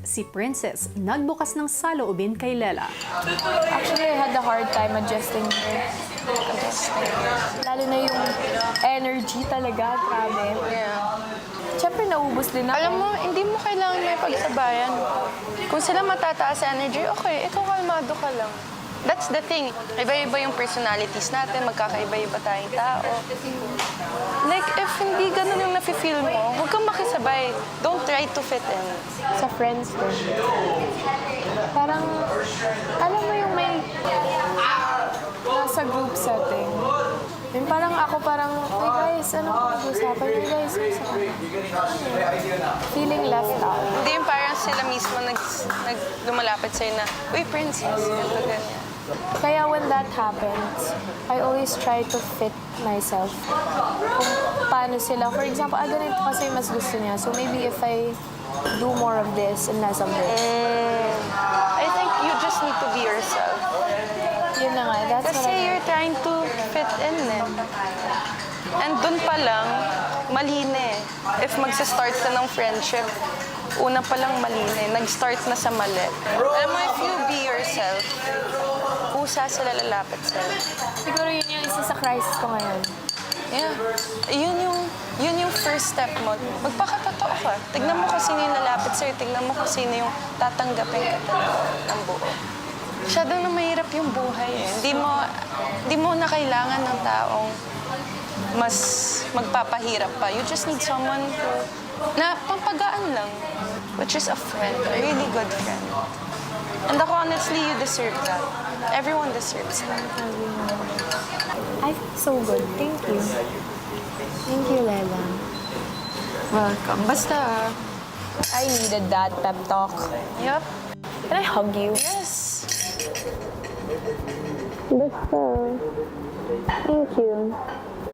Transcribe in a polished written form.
si Princess nagbukas ng saloobin kay Lela. Actually, I had a hard time adjusting here. Lalo na yung energy talaga, grabe. Yeah. Siyempre, naubos din ako. Alam mo, hindi mo kailangan may pagsabayan. Kung sila matataas sa energy, okay, ikaw kalmado ka lang. That's the thing. Iba-iba yung personalities natin, magkakaiba-iba tayong tao. Like, if hindi ganun yung nafe-feel mo, huwag kang makisabay. Don't try to fit in. Sa friends ko. Parang, alam mo yung may nasa group setting. Yung parang ako parang, hey guys, ano pag-usapan? Hey guys, feeling left out. Hindi yung parang sila mismo lumalapit sa'yo na, uy, princess, ganito, ganyan. Kaya when that happens, I always try to fit myself. Kung paano sila. For example, ganito kasi mas gusto niya. So maybe if I do more of this and less of this. I think you just need to be yourself. Yun na nga. That's what Kasi you're trying to fit in eh. And dun pa lang, mali na eh. If magsa-start ka ng friendship, una pa lang mali na eh. Nag-start na sa mali. Alam mo, if you be yourself, kusa sila lalapit sa'yo. Siguro yun yung isa sa crisis ko ngayon. Yeah. Yun yung first step mo. Magpakatotoo ka. Tignan mo kung sino yung lalapit sa'yo. Tignan mo kung sino yung tatanggapin ka talaga ng buo. Masyado na mahirap yung buhay eh. Hindi mo na kailangan ng taong mas magpapahirap pa. You just need someone na pampagaan lang. Which is a friend. A really good friend. And ako, honestly, you deserve that. Everyone deserves that. I feel so good. Thank you. Thank you, Lela. Welcome. Basta, I needed that pep talk. yup. Can I hug you? Yes. Basta. Thank you.